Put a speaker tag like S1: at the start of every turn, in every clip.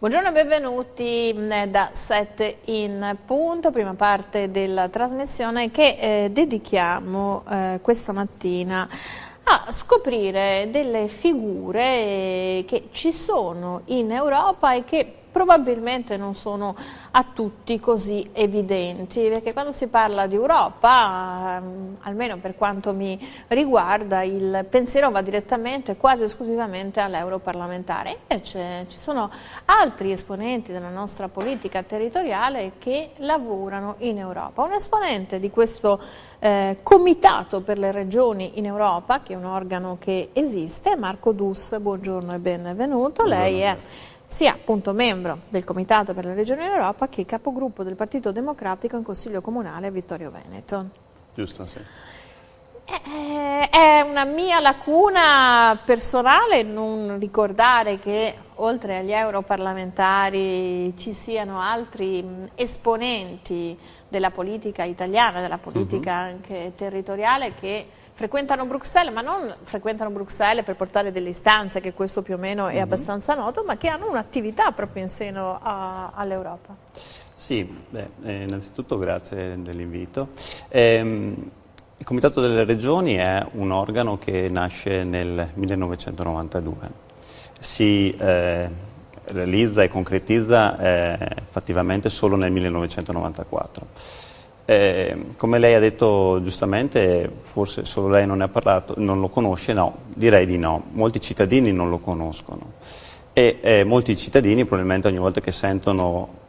S1: Buongiorno e benvenuti da 7 in punto, prima parte della trasmissione che dedichiamo questa mattina a scoprire delle figure che ci sono in Europa e che probabilmente non sono a tutti così evidenti, perché quando si parla di Europa, almeno per quanto mi riguarda, il pensiero va direttamente, quasi esclusivamente all'europarlamentare. Invece ci sono altri esponenti della nostra politica territoriale che lavorano in Europa. Un esponente di questo Comitato per le Regioni in Europa, che è un organo che esiste, è Marco Dus. Buongiorno e benvenuto.
S2: Buongiorno.
S1: Lei è sia appunto membro del Comitato per le Regioni in Europa che capogruppo del Partito Democratico in Consiglio Comunale a Vittorio Veneto.
S2: Giusto, sì.
S1: È una mia lacuna personale non ricordare che oltre agli europarlamentari ci siano altri esponenti della politica italiana, della politica anche territoriale, che frequentano Bruxelles, ma non frequentano Bruxelles per portare delle istanze, che questo più o meno è abbastanza noto, ma che hanno un'attività proprio in seno all'Europa.
S2: Sì, innanzitutto grazie dell'invito. Il Comitato delle Regioni è un organo che nasce nel 1992. Si realizza e concretizza fattivamente solo nel 1994. Come lei ha detto giustamente, forse solo lei non ne ha parlato, non lo conosce, no, direi di no. Molti cittadini non lo conoscono e molti cittadini probabilmente ogni volta che sentono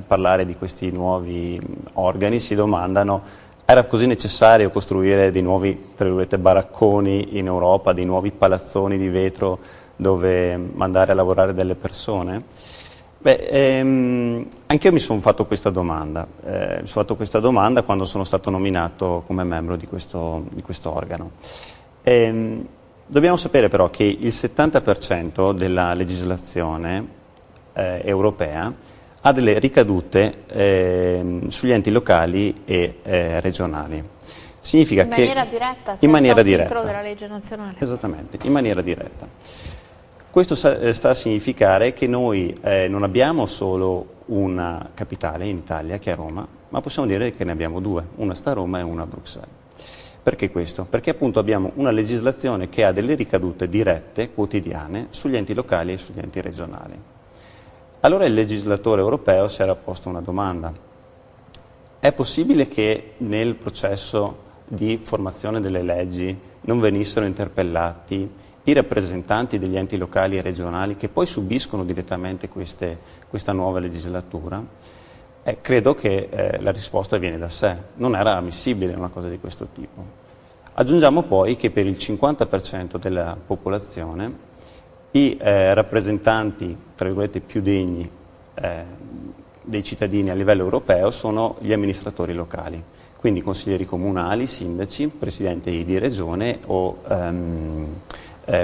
S2: parlare di questi nuovi organi si domandano: era così necessario costruire dei nuovi, tra virgolette, baracconi in Europa, dei nuovi palazzoni di vetro dove mandare a lavorare delle persone? Anch'io mi sono fatto questa domanda. Quando sono stato nominato come membro di questo organo. Dobbiamo sapere però che il 70% della legislazione europea ha delle ricadute sugli enti locali e regionali. Significa
S1: in maniera diretta, senza
S2: in maniera
S1: un filtro
S2: diretta
S1: della legge nazionale.
S2: Esattamente, in maniera diretta. Questo sta a significare che noi non abbiamo solo una capitale in Italia, che è Roma, ma possiamo dire che ne abbiamo due, una sta a Roma e una a Bruxelles. Perché questo? Perché appunto abbiamo una legislazione che ha delle ricadute dirette, quotidiane, sugli enti locali e sugli enti regionali. Allora il legislatore europeo si era posto una domanda: è possibile che nel processo di formazione delle leggi non venissero interpellati i rappresentanti degli enti locali e regionali che poi subiscono direttamente questa nuova legislatura? Credo che la risposta viene da sé, non era ammissibile una cosa di questo tipo. Aggiungiamo poi che per il 50% della popolazione i rappresentanti, tra virgolette, più degni dei cittadini a livello europeo sono gli amministratori locali, quindi consiglieri comunali, sindaci, presidenti di regione o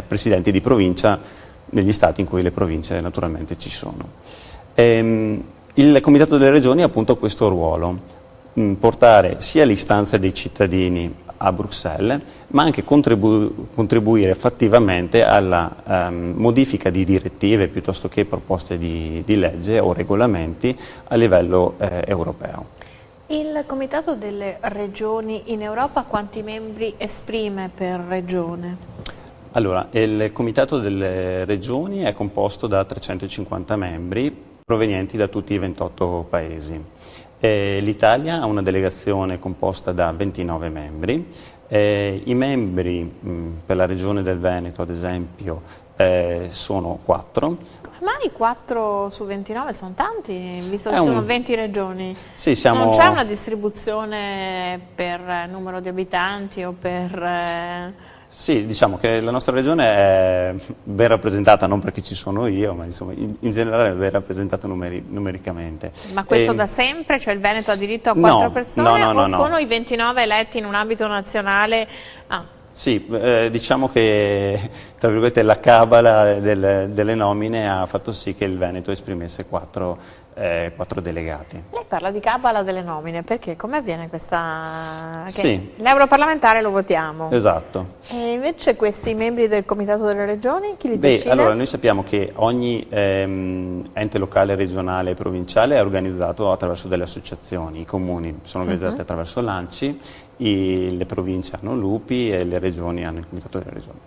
S2: presidenti di provincia negli stati in cui le province naturalmente ci sono. Il Comitato delle Regioni ha appunto questo ruolo, portare sia le istanze dei cittadini a Bruxelles, ma anche contribuire fattivamente alla modifica di direttive piuttosto che proposte di legge o regolamenti a livello europeo.
S1: Il Comitato delle Regioni in Europa quanti membri esprime per regione?
S2: Allora, il Comitato delle Regioni è composto da 350 membri provenienti da tutti i 28 paesi. L'Italia ha una delegazione composta da 29 membri. I membri per la regione del Veneto, ad esempio, sono 4.
S1: Come mai 4 su 29 sono tanti, visto che sono 20 regioni?
S2: Sì,
S1: non c'è una distribuzione per numero di abitanti o per...
S2: Sì, diciamo che la nostra regione è ben rappresentata, non perché ci sono io, ma insomma in generale è ben rappresentata numericamente.
S1: Ma questo da sempre? Cioè il Veneto ha diritto a 4 persone o sono i 29 eletti in un ambito nazionale?
S2: Sì, diciamo che tra virgolette la cabala delle nomine ha fatto sì che il Veneto esprimesse 4 4 delegati.
S1: Lei parla di cabala delle nomine, perché come avviene questa...
S2: Sì.
S1: L'europarlamentare lo votiamo.
S2: Esatto.
S1: E invece questi membri del Comitato delle Regioni, chi li decide?
S2: Allora, noi sappiamo che ogni ente locale, regionale e provinciale è organizzato attraverso delle associazioni. I comuni sono organizzati attraverso l'ANCI, le province hanno l'UPI e le regioni hanno il Comitato delle Regioni.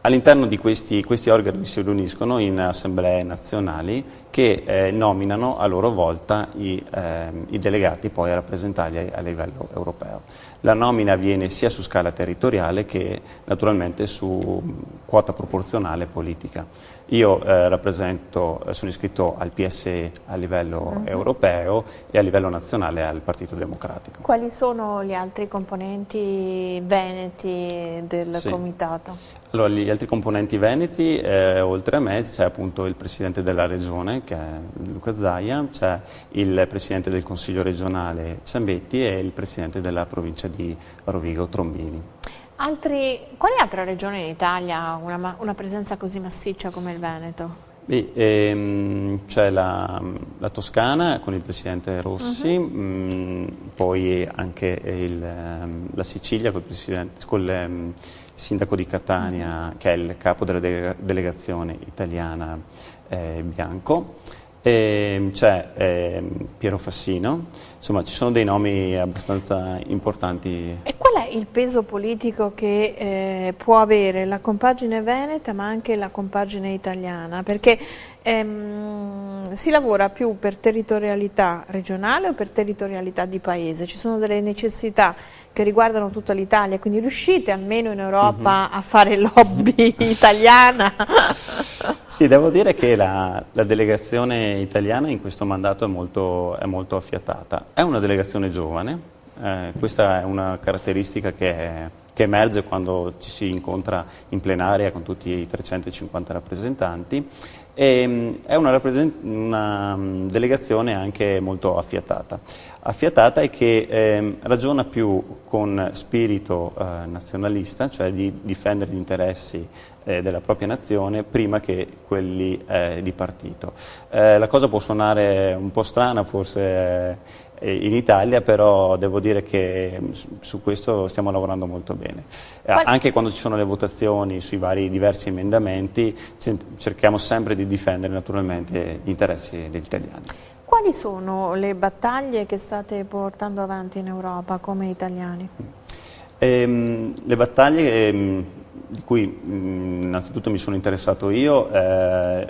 S2: All'interno di questi organi si riuniscono in assemblee nazionali che nominano a loro volta i delegati poi a rappresentarli a livello europeo. La nomina avviene sia su scala territoriale che naturalmente su quota proporzionale politica. Io sono iscritto al PSE a livello europeo e a livello nazionale al Partito Democratico.
S1: Quali sono gli altri componenti veneti del comitato?
S2: Allora, gli altri componenti veneti, oltre a me, c'è appunto il Presidente della Regione, che è Luca Zaia, c'è il Presidente del Consiglio regionale Ciambetti e il Presidente della provincia di Rovigo Trombini.
S1: Quali altre regioni in Italia ha una presenza così massiccia come il Veneto?
S2: C'è la Toscana con il Presidente Rossi, poi anche la Sicilia con il Sindaco di Catania, che è il capo della delegazione italiana Bianco. C'è Piero Fassino, insomma ci sono dei nomi abbastanza importanti.
S1: E qual è il peso politico che può avere la compagine veneta ma anche la compagine italiana? Perché si lavora più per territorialità regionale o per territorialità di paese? Ci sono delle necessità che riguardano tutta l'Italia, quindi riuscite almeno in Europa a fare lobby italiana?
S2: Sì, devo dire che la delegazione italiana in questo mandato è molto affiatata. È una delegazione giovane, questa è una caratteristica che emerge quando ci si incontra in plenaria con tutti i 350 rappresentanti. È una delegazione anche molto affiatata. Affiatata è che ragiona più con spirito nazionalista, cioè di difendere gli interessi della propria nazione prima che quelli di partito. La cosa può suonare un po' strana forse in Italia, però devo dire che su questo stiamo lavorando molto bene. Anche quando ci sono le votazioni sui diversi emendamenti cerchiamo sempre di difendere naturalmente gli interessi degli italiani.
S1: Quali sono le battaglie che state portando avanti in Europa come italiani?
S2: Le battaglie di cui innanzitutto mi sono interessato io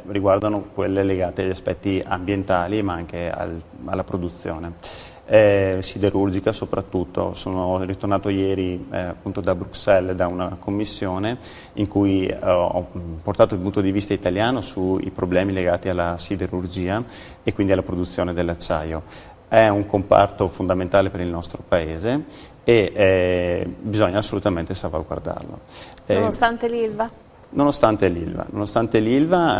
S2: riguardano quelle legate agli aspetti ambientali ma anche alla produzione. Siderurgica soprattutto. Sono ritornato ieri appunto da Bruxelles da una commissione in cui ho portato il punto di vista italiano sui problemi legati alla siderurgia e quindi alla produzione dell'acciaio. È un comparto fondamentale per il nostro Paese e bisogna assolutamente salvaguardarlo.
S1: Nonostante l'Ilva?
S2: Nonostante l'Ilva,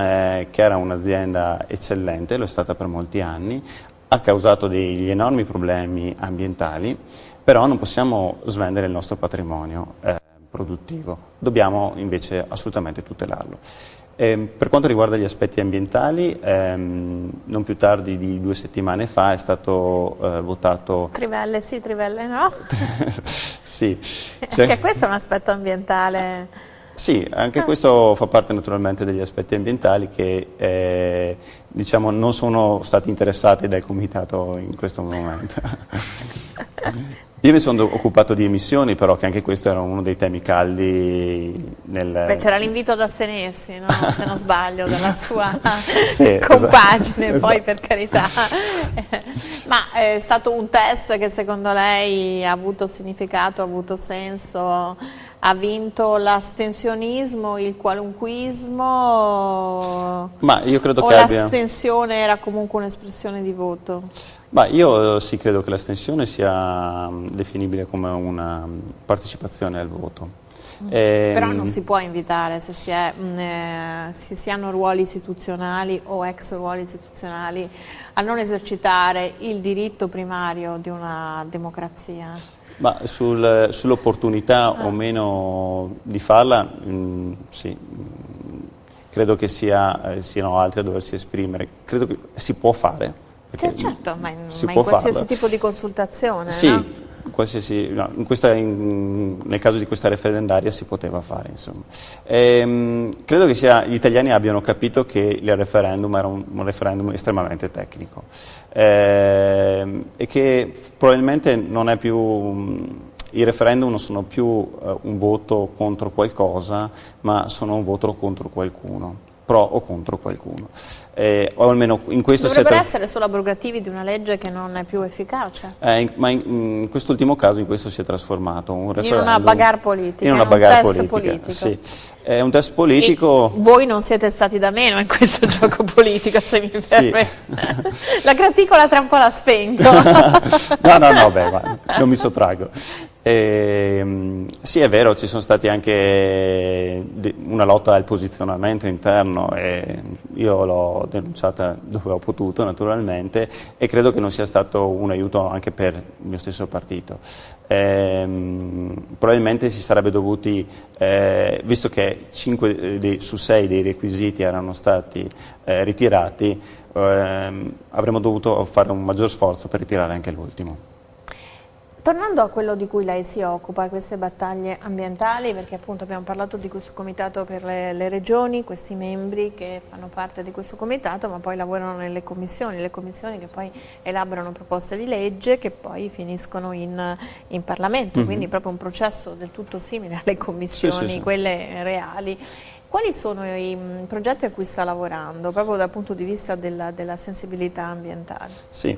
S2: che era un'azienda eccellente, lo è stata per molti anni, ha causato degli enormi problemi ambientali, però non possiamo svendere il nostro patrimonio produttivo, dobbiamo invece assolutamente tutelarlo. Per quanto riguarda gli aspetti ambientali, non più tardi di 2 settimane fa è stato votato...
S1: Trivelle sì, trivelle no?
S2: Sì.
S1: Anche questo è un aspetto ambientale...
S2: Sì, anche questo fa parte naturalmente degli aspetti ambientali che diciamo, non sono stati interessati dal comitato in questo momento. Io mi sono occupato di emissioni, però che anche questo era uno dei temi caldi
S1: Beh, c'era l'invito ad astenersi, no? Se non sbaglio, dalla sua
S2: sì,
S1: compagine,
S2: esatto.
S1: Poi per carità. Ma è stato un test che secondo lei ha avuto significato, ha avuto senso? Ha vinto l'astensionismo, il qualunquismo?
S2: Ma io credo
S1: o
S2: che
S1: l'astensione era comunque un'espressione di voto?
S2: Ma io sì credo che l'astensione sia definibile come una partecipazione al voto.
S1: Però non si può invitare se si hanno ruoli istituzionali o ex ruoli istituzionali a non esercitare il diritto primario di una democrazia.
S2: Ma sull'opportunità o meno di farla, sì, credo che siano altri a doversi esprimere. Credo che si può fare.
S1: Certo, ma in qualsiasi tipo di consultazione,
S2: sì,
S1: no?
S2: Nel caso di questa referendaria si poteva fare, insomma. Credo che gli italiani abbiano capito che il referendum era un referendum estremamente tecnico e che probabilmente non è più... I referendum non sono più un voto contro qualcosa, ma sono un voto contro qualcuno, pro o contro qualcuno. O almeno in questo
S1: dovrebbero essere solo abrogativi di una legge che non è più efficace.
S2: Ma in quest'ultimo caso in questo si è trasformato un referendum
S1: in una bagarre politica,
S2: in un test politico. Sì. È un test politico.
S1: E voi non siete stati da meno in questo gioco politico, se mi permette. La graticola tra un po' la spengo.
S2: No, non mi sottraggo. Sì, è vero, ci sono stati anche una lotta al posizionamento interno e io l'ho denunciata dove ho potuto, naturalmente, e credo che non sia stato un aiuto anche per il mio stesso partito. Probabilmente si sarebbe dovuti, visto che 5 su 6 dei requisiti erano stati ritirati, avremmo dovuto fare un maggior sforzo per ritirare anche l'ultimo.
S1: Tornando a quello di cui lei si occupa, queste battaglie ambientali, perché appunto abbiamo parlato di questo comitato per le regioni, questi membri che fanno parte di questo comitato, ma poi lavorano nelle commissioni, le commissioni che poi elaborano proposte di legge che poi finiscono in Parlamento, quindi proprio un processo del tutto simile alle commissioni,
S2: sì.
S1: Quelle reali. Quali sono i progetti a cui sta lavorando, proprio dal punto di vista della sensibilità ambientale?
S2: Sì,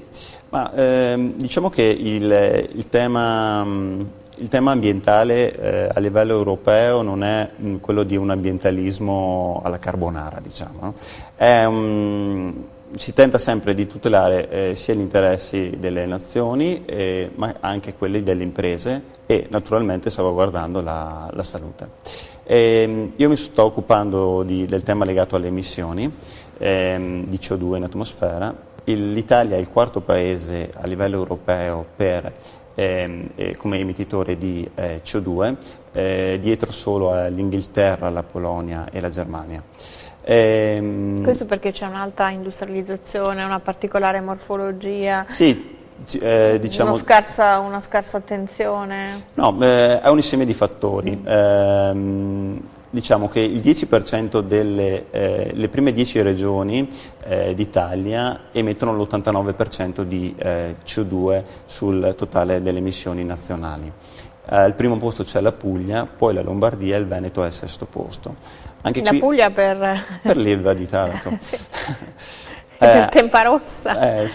S2: ma diciamo che il tema ambientale a livello europeo non è quello di un ambientalismo alla carbonara, diciamo. Si tenta sempre di tutelare sia gli interessi delle nazioni, ma anche quelli delle imprese e naturalmente salvaguardando la salute. Io mi sto occupando del tema legato alle emissioni di CO2 in atmosfera. L'Italia è il quarto paese a livello europeo come emettitore di CO2, dietro solo all'Inghilterra, la Polonia e la Germania.
S1: Questo perché c'è un'alta industrializzazione, una particolare morfologia?
S2: Sì. Diciamo,
S1: una scarsa attenzione?
S2: No, è un insieme di fattori. Diciamo che il 10% le prime 10 regioni d'Italia emettono l'89% di CO2 sul totale delle emissioni nazionali. Al primo posto c'è la Puglia, poi la Lombardia e il Veneto è al sesto posto. Anche
S1: la
S2: qui,
S1: Puglia per
S2: l'Ilva di Taranto.
S1: Sì. Per Tempa Rossa.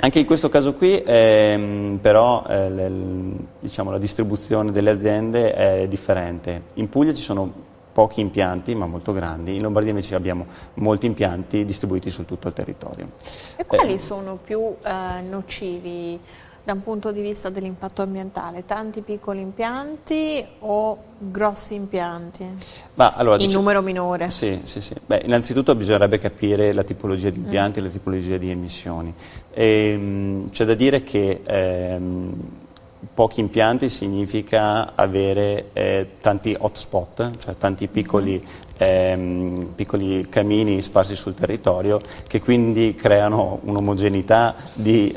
S2: Anche in questo caso qui però diciamo, la distribuzione delle aziende è differente. In Puglia ci sono pochi impianti ma molto grandi, in Lombardia invece abbiamo molti impianti distribuiti su tutto il territorio.
S1: E quali sono più nocivi da un punto di vista dell'impatto ambientale? Tanti piccoli impianti o grossi impianti?
S2: Allora,
S1: in numero minore?
S2: Sì. Beh, innanzitutto bisognerebbe capire la tipologia di impianti e la tipologia di emissioni. C'è da dire che pochi impianti significa avere tanti hotspot, cioè tanti piccoli camini sparsi sul territorio che quindi creano un'omogeneità di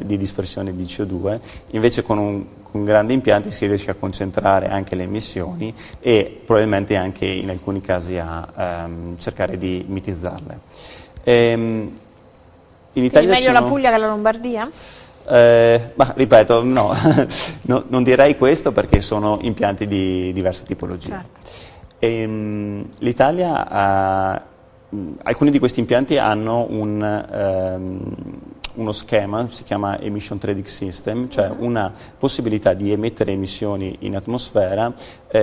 S2: dispersione di CO2, invece con grandi impianti si riesce a concentrare anche le emissioni e probabilmente anche in alcuni casi a cercare di mitizzarle. In Italia
S1: meglio la Puglia che la Lombardia?
S2: Ripeto, no, non direi questo perché sono impianti di diverse tipologie.
S1: Certo.
S2: L'Italia alcuni di questi impianti hanno uno schema, si chiama Emission Trading System, cioè una possibilità di emettere emissioni in atmosfera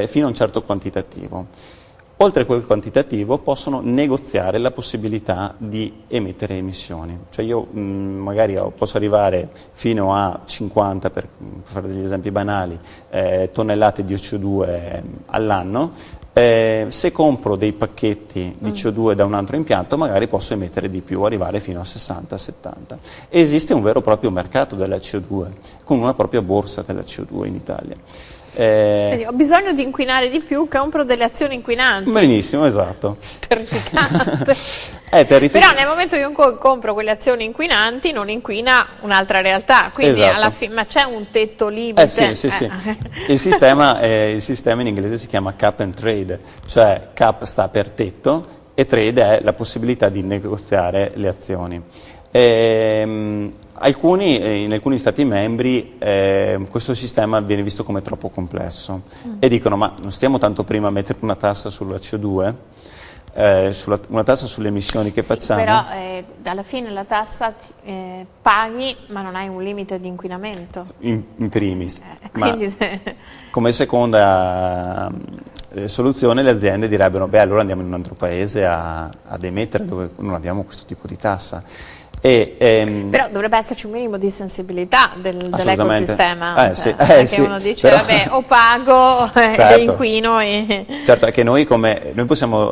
S2: fino a un certo quantitativo. Oltre a quel quantitativo possono negoziare la possibilità di emettere emissioni, cioè io magari posso arrivare fino a 50, per fare degli esempi banali, tonnellate di CO2 all'anno. Se compro dei pacchetti di CO2 da un altro impianto magari posso emettere di più, arrivare fino a 60-70. Esiste un vero e proprio mercato della CO2 con una propria borsa della CO2 in Italia.
S1: Quindi ho bisogno di inquinare di più, compro delle azioni inquinanti.
S2: Benissimo, esatto.
S1: Terrificante.
S2: Terrificante.
S1: Però nel momento che io compro quelle azioni inquinanti non inquina un'altra realtà, quindi
S2: Esatto.
S1: alla fine, ma c'è un tetto limite?
S2: Sì. Il sistema in inglese si chiama cap and trade, cioè cap sta per tetto e trade è la possibilità di negoziare le azioni. In alcuni stati membri questo sistema viene visto come troppo complesso e dicono: ma non stiamo tanto prima a mettere una tassa sulla CO2? Una tassa sulle emissioni che facciamo?
S1: Però alla fine la tassa paghi, ma non hai un limite di inquinamento.
S2: In primis.
S1: Quindi
S2: Come seconda soluzione le aziende direbbero: beh, allora andiamo in un altro paese ad emettere dove non abbiamo questo tipo di tassa.
S1: Però dovrebbe esserci un minimo di sensibilità dell'ecosistema,
S2: perché
S1: uno dice però, vabbè, o pago
S2: certo,
S1: e inquino.
S2: Certo, è che noi possiamo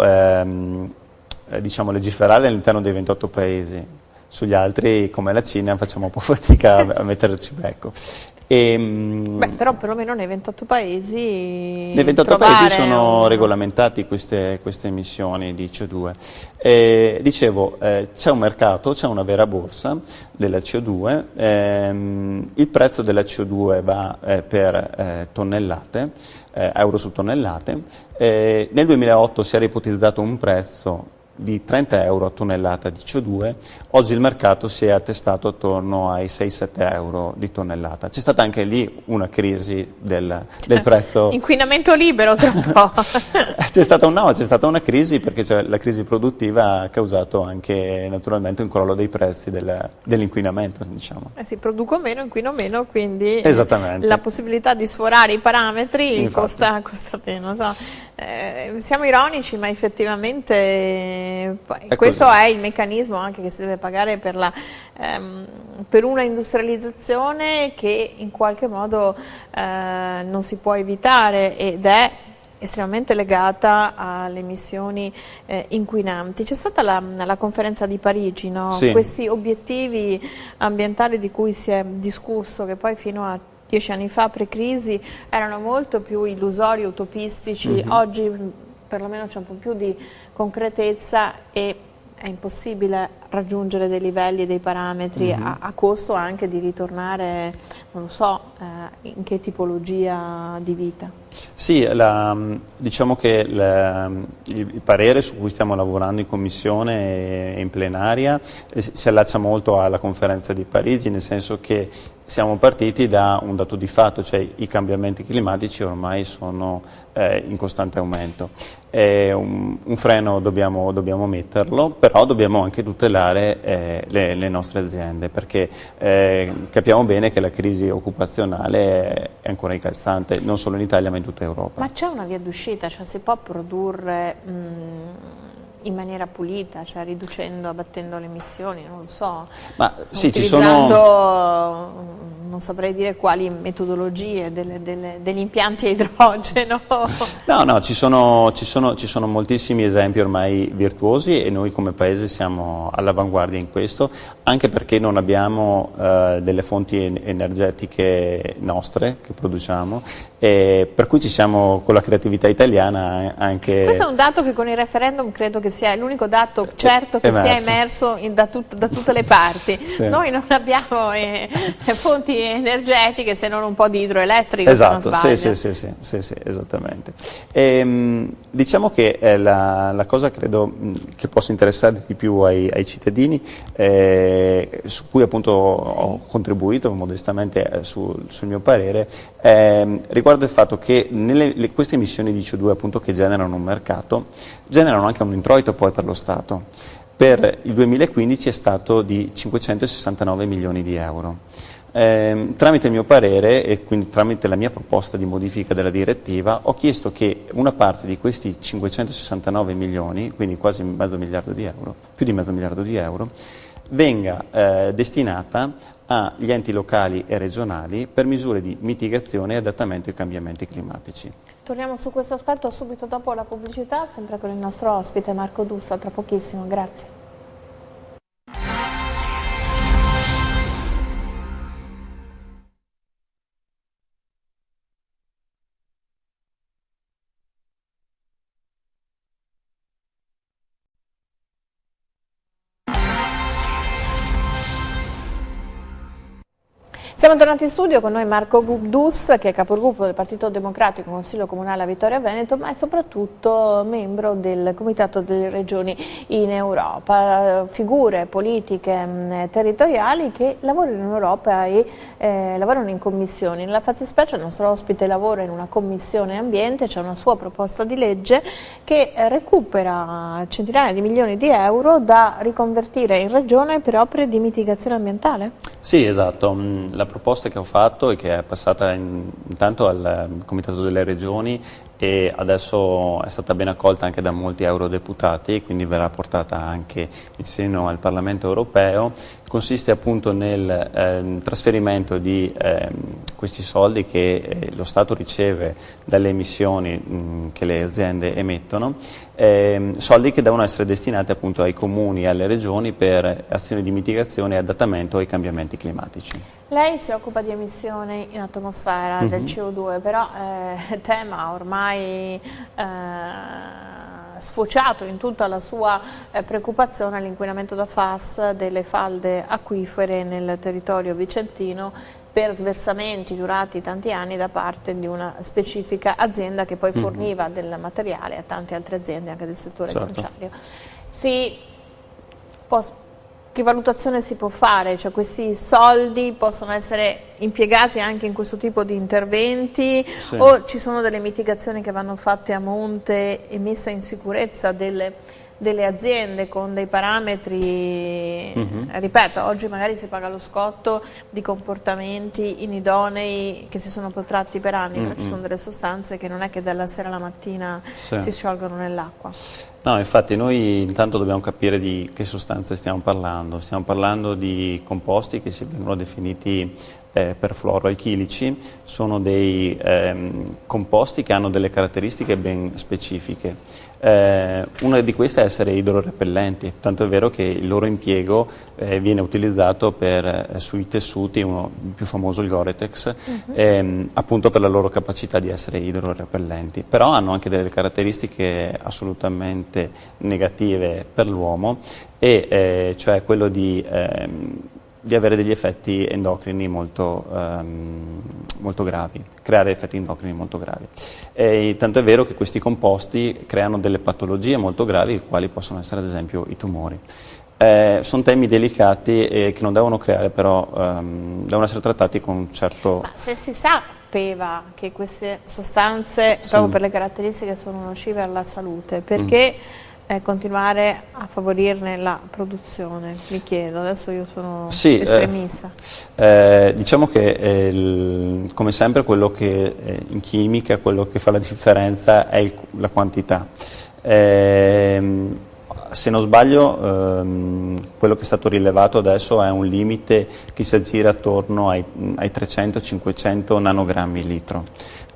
S2: diciamo, legiferare all'interno dei 28 paesi, sugli altri come la Cina facciamo un po' fatica a metterci becco.
S1: Però perlomeno nei 28 paesi
S2: nei 28 paesi sono regolamentati queste emissioni di CO2. Dicevo, c'è un mercato, c'è una vera borsa della CO2, il prezzo della CO2 va per tonnellate, euro su tonnellate. Nel 2008 si era ipotizzato un prezzo di 30 euro a tonnellata di CO2, oggi il mercato si è attestato attorno ai 6-7 euro di tonnellata. C'è stata anche lì una crisi del prezzo.
S1: Inquinamento libero tra un po'.
S2: C'è stata una crisi perché la crisi produttiva ha causato anche naturalmente un crollo dei prezzi dell'inquinamento, diciamo.
S1: Sì, produco meno, inquino meno, quindi
S2: esattamente,
S1: la possibilità di sforare i parametri costa meno. Siamo ironici, ma effettivamente questo è il meccanismo anche che si deve pagare per una industrializzazione che in qualche modo non si può evitare ed è estremamente legata alle emissioni inquinanti. C'è stata la conferenza di Parigi, no?
S2: Sì.
S1: Questi obiettivi ambientali di cui si è discusso, che poi fino a 10 anni fa, pre-crisi, erano molto più illusori, utopistici. Oggi perlomeno c'è un po' più di concretezza e è impossibile raggiungere dei livelli e dei parametri a costo anche di ritornare, non lo so, in che tipologia di vita.
S2: Sì, diciamo che il parere su cui stiamo lavorando in commissione e in plenaria si allaccia molto alla conferenza di Parigi, nel senso che siamo partiti da un dato di fatto, cioè i cambiamenti climatici ormai sono in costante aumento. Un freno dobbiamo metterlo, però dobbiamo anche tutelare le nostre aziende, perché capiamo bene che la crisi occupazionale è ancora incalzante, non solo in Italia ma in tutta Europa.
S1: Ma c'è una via d'uscita? Cioè si può produrre in maniera pulita, cioè riducendo, abbattendo le emissioni, non lo so,
S2: ma sì,
S1: utilizzando, non saprei dire quali metodologie, degli impianti a idrogeno?
S2: No, ci sono moltissimi esempi ormai virtuosi e noi come Paese siamo all'avanguardia in questo, anche perché non abbiamo delle fonti energetiche nostre che produciamo, per cui ci siamo con la creatività italiana anche...
S1: Questo è un dato che con il referendum credo che sia l'unico dato certo che sia emerso da tutte le parti.
S2: Sì.
S1: Noi non abbiamo fonti energetiche se non un po' di idroelettrico.
S2: Esatto, sì, esattamente. Diciamo che la cosa credo che possa interessare di più ai cittadini, su cui appunto ho contribuito modestamente sul mio parere, riguarda il fatto che queste emissioni di CO2 appunto che generano un mercato, generano anche un introito poi per lo Stato. Per il 2015 è stato di 569 milioni di euro. Tramite il mio parere e quindi tramite la mia proposta di modifica della direttiva ho chiesto che una parte di questi 569 milioni, quindi quasi mezzo miliardo di euro, più di mezzo miliardo di euro, venga destinata agli enti locali e regionali per misure di mitigazione e adattamento ai cambiamenti climatici.
S1: Torniamo su questo aspetto subito dopo la pubblicità, sempre con il nostro ospite Marco Dussa, tra pochissimo, grazie. Siamo tornati in studio con noi Marco Gubdus, che è capogruppo del Partito Democratico, Consiglio Comunale a Vittoria Veneto, ma è soprattutto membro del Comitato delle Regioni in Europa. Figure politiche territoriali che lavorano in Europa e lavorano in commissioni. Nella fattispecie il nostro ospite lavora in una commissione ambiente, c'è una sua proposta di legge che recupera centinaia di milioni di euro da riconvertire in regione per opere di mitigazione ambientale?
S2: Sì, esatto. La proposta che ho fatto e che è passata intanto al Comitato delle Regioni e adesso è stata ben accolta anche da molti eurodeputati, quindi verrà portata anche in seno al Parlamento europeo, consiste appunto nel trasferimento di questi soldi che lo Stato riceve dalle emissioni che le aziende emettono, soldi che devono essere destinati appunto ai comuni e alle regioni per azioni di mitigazione e adattamento ai cambiamenti climatici.
S1: Lei si occupa di emissioni in atmosfera del CO2, però tema ormai sfociato in tutta la sua preoccupazione l'inquinamento da FAS delle falde acquifere nel territorio vicentino per sversamenti durati tanti anni da parte di una specifica azienda che poi forniva del materiale a tante altre aziende anche del settore conciario. Che valutazione si può fare? Cioè, questi soldi possono essere impiegati anche in questo tipo di interventi o ci sono delle mitigazioni che vanno fatte a monte e messa in sicurezza delle aziende con dei parametri, ripeto, oggi magari si paga lo scotto di comportamenti inidonei che si sono protratti per anni, però ci sono delle sostanze che non è che dalla sera alla mattina si sciolgono nell'acqua.
S2: No, infatti noi intanto dobbiamo capire di che sostanze stiamo parlando di composti che si vengono definiti perfluoroalchilici, sono dei composti che hanno delle caratteristiche ben specifiche. Una di queste è essere idrorepellenti, tanto è vero che il loro impiego viene utilizzato sui tessuti, il più famoso il Gore-Tex, appunto per la loro capacità di essere idrorepellenti, però hanno anche delle caratteristiche assolutamente negative per l'uomo, e cioè quello di avere degli effetti endocrini molto gravi, creare effetti endocrini molto gravi. Tanto è vero che questi composti creano delle patologie molto gravi, quali possono essere ad esempio i tumori. Sono temi delicati che non devono creare però, devono essere trattati con un certo...
S1: Ma se si sapeva che queste sostanze, proprio per le caratteristiche, sono nocive alla salute, perché continuare a favorirne la produzione? Mi chiedo, adesso io sono estremista.
S2: Diciamo che come sempre quello che in chimica quello che fa la differenza è la quantità. Se non sbaglio, quello che è stato rilevato adesso è un limite che si aggira attorno ai 300-500 nanogrammi litro.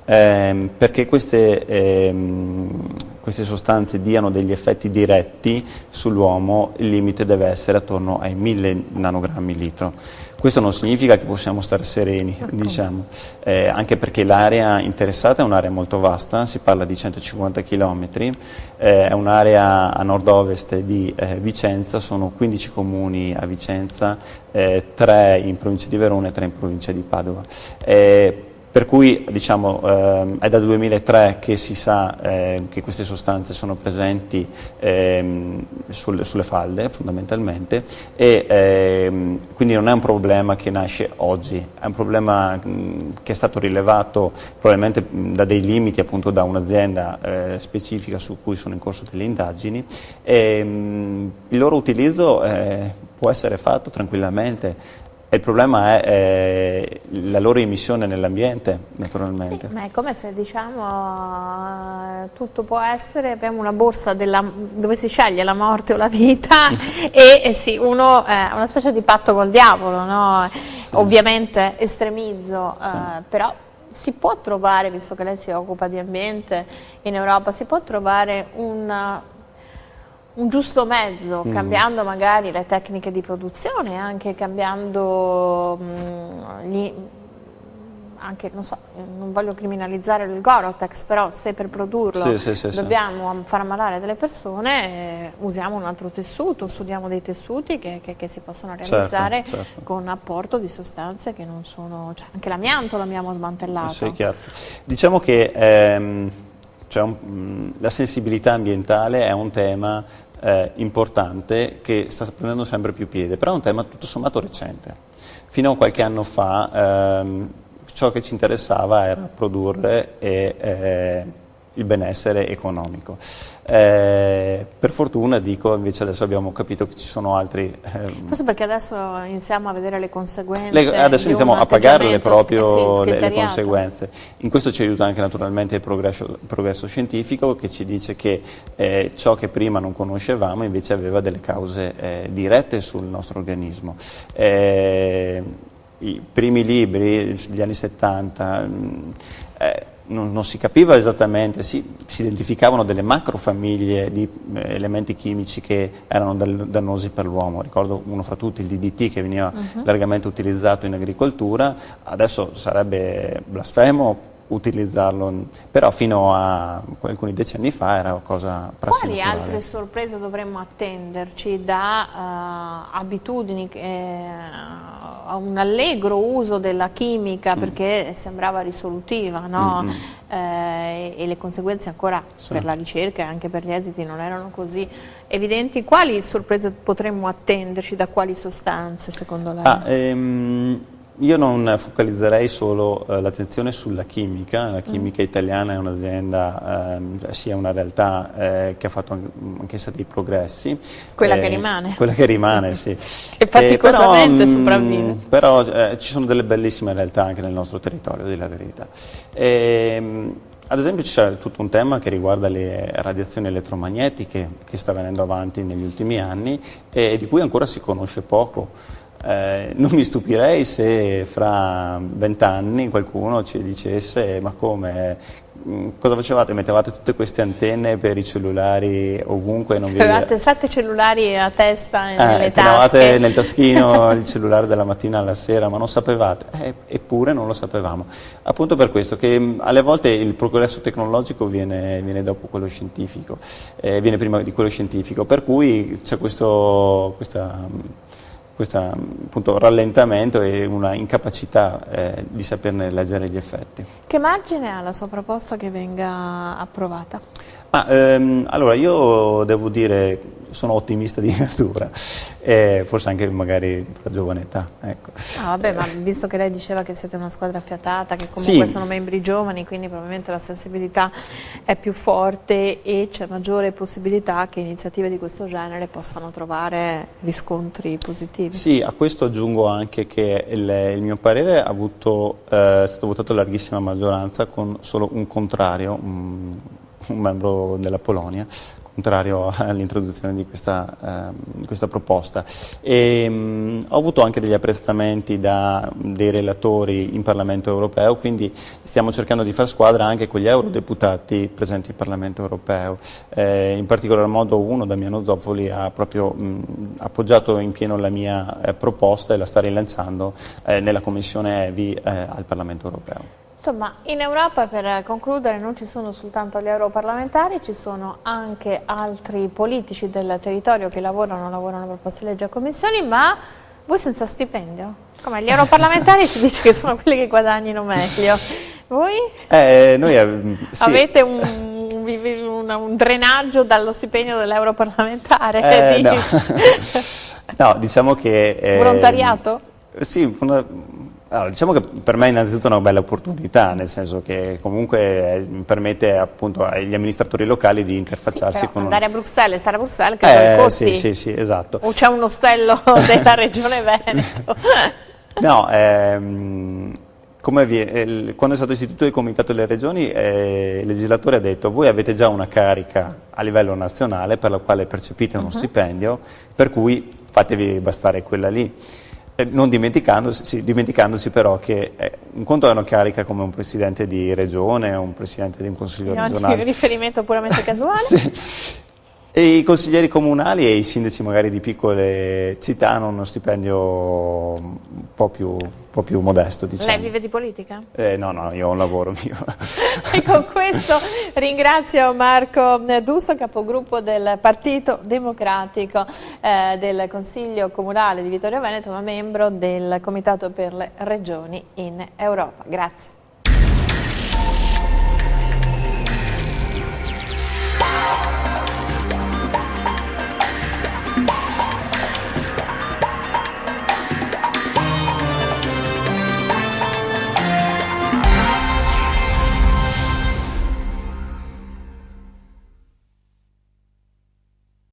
S2: Perché queste sostanze diano degli effetti diretti sull'uomo, il limite deve essere attorno ai 1000 nanogrammi litro. Questo non significa che possiamo stare sereni, diciamo, anche perché l'area interessata è un'area molto vasta, si parla di 150 km, è un'area a nord-ovest di Vicenza, sono 15 comuni a Vicenza, 3 in provincia di Verona e 3 in provincia di Padova. Per cui diciamo, è dal 2003 che si sa che queste sostanze sono presenti sulle falde fondamentalmente, e quindi non è un problema che nasce oggi, è un problema che è stato rilevato probabilmente da dei limiti, appunto da un'azienda specifica su cui sono in corso delle indagini, e il loro utilizzo può essere fatto tranquillamente. Il problema è la loro emissione nell'ambiente, naturalmente.
S1: Sì, ma è come se diciamo tutto può essere, abbiamo una borsa dove si sceglie la morte o la vita e sì, uno è una specie di patto col diavolo, no? Sì. Ovviamente estremizzo, però si può trovare, visto che lei si occupa di ambiente in Europa, si può trovare un giusto mezzo, cambiando magari le tecniche di produzione, anche cambiando anche, non so, non voglio criminalizzare il Gore-Tex, però se per produrlo dobbiamo far ammalare delle persone, usiamo un altro tessuto, studiamo dei tessuti che si possono realizzare con apporto di sostanze che non sono, cioè anche l'amianto l'abbiamo smantellato.
S2: Sì, chiaro. Diciamo che la sensibilità ambientale è un tema importante che sta prendendo sempre più piede, però è un tema tutto sommato recente. Fino a qualche anno fa ciò che ci interessava era produrre il benessere economico. Per fortuna, dico, invece adesso abbiamo capito che ci sono altri...
S1: Forse perché adesso iniziamo a vedere le conseguenze.
S2: Adesso iniziamo a pagarle proprio le conseguenze. In questo ci aiuta anche naturalmente il progresso scientifico, che ci dice che ciò che prima non conoscevamo invece aveva delle cause dirette sul nostro organismo. I primi libri degli anni 70 non si capiva esattamente, si identificavano delle macrofamiglie di elementi chimici che erano dannosi per l'uomo. Ricordo uno fra tutti, il DDT, che veniva largamente utilizzato in agricoltura. Adesso sarebbe blasfemo utilizzarlo, però fino a alcuni decenni fa era cosa prassi
S1: naturale.
S2: Quali
S1: altre sorprese dovremmo attenderci da abitudini a un allegro uso della chimica, perché sembrava risolutiva, no? E le conseguenze ancora per la ricerca e anche per gli esiti non erano così evidenti. Quali sorprese potremmo attenderci da quali sostanze, secondo lei?
S2: Io non focalizzerei solo l'attenzione sulla chimica. La chimica italiana è un'azienda, sia una realtà che ha fatto anch'essa dei progressi.
S1: Quella che rimane.
S2: Quella che rimane, sì.
S1: E faticosamente sopravvive.
S2: Però ci sono delle bellissime realtà anche nel nostro territorio, di la verità. Ad esempio c'è tutto un tema che riguarda le radiazioni elettromagnetiche, che sta venendo avanti negli ultimi anni e di cui ancora si conosce poco. Non mi stupirei se fra 20 anni qualcuno ci dicesse: ma come, cosa facevate? Mettevate tutte queste antenne per i cellulari ovunque?
S1: Avevate 7 cellulari a testa e nelle tasche.
S2: Tenevate nel taschino il cellulare dalla mattina alla sera, ma non sapevate? Eppure non lo sapevamo. Appunto per questo che alle volte il progresso tecnologico viene dopo quello scientifico, viene prima di quello scientifico, per cui c'è questo appunto rallentamento e una incapacità di saperne leggere gli effetti.
S1: Che margine ha la sua proposta che venga approvata?
S2: Allora, io devo dire, sono ottimista di natura, forse anche magari per la giovane età. Ecco.
S1: Vabbè, ma visto che lei diceva che siete una squadra affiatata, che comunque sono membri giovani, quindi probabilmente la sensibilità è più forte e c'è maggiore possibilità che iniziative di questo genere possano trovare riscontri positivi.
S2: Sì, a questo aggiungo anche che il mio parere è stato votato a larghissima maggioranza con solo un contrario, un membro della Polonia, contrario all'introduzione di questa proposta. Ho avuto anche degli apprezzamenti dei relatori in Parlamento europeo, quindi stiamo cercando di far squadra anche con gli eurodeputati presenti in Parlamento europeo. In particolar modo uno, Damiano Zoffoli, ha proprio appoggiato in pieno la mia proposta e la sta rilanciando nella Commissione EVI al Parlamento europeo.
S1: Insomma, in Europa, per concludere, non ci sono soltanto gli europarlamentari, ci sono anche altri politici del territorio che lavorano proposte di legge a commissioni, ma voi senza stipendio? Come gli europarlamentari si dice che sono quelli che guadagnino meglio. Voi?
S2: Noi sì.
S1: Avete un drenaggio dallo stipendio dell'europarlamentare?
S2: No, diciamo che...
S1: Volontariato?
S2: Sì, allora, diciamo che per me innanzitutto è una bella opportunità, nel senso che comunque permette appunto agli amministratori locali di interfacciarsi con...
S1: andare a Bruxelles, stare a Bruxelles, che sono i costi.
S2: Sì, esatto.
S1: O c'è un ostello della Regione Veneto?
S2: No, quando è stato istituito il Comitato delle Regioni, il legislatore ha detto: voi avete già una carica a livello nazionale per la quale percepite uno stipendio, per cui fatevi bastare quella lì. Non dimenticandosi però che un conto è una carica come un presidente di regione o un presidente di un consiglio regionale.
S1: Un riferimento puramente casuale?
S2: Sì. E i consiglieri comunali e i sindaci magari di piccole città hanno uno stipendio un po' più modesto, diciamo.
S1: Lei vive di politica?
S2: No, io ho un lavoro mio.
S1: E con questo ringrazio Marco Dusso, capogruppo del Partito Democratico del Consiglio Comunale di Vittorio Veneto, ma membro del Comitato per le Regioni in Europa. Grazie.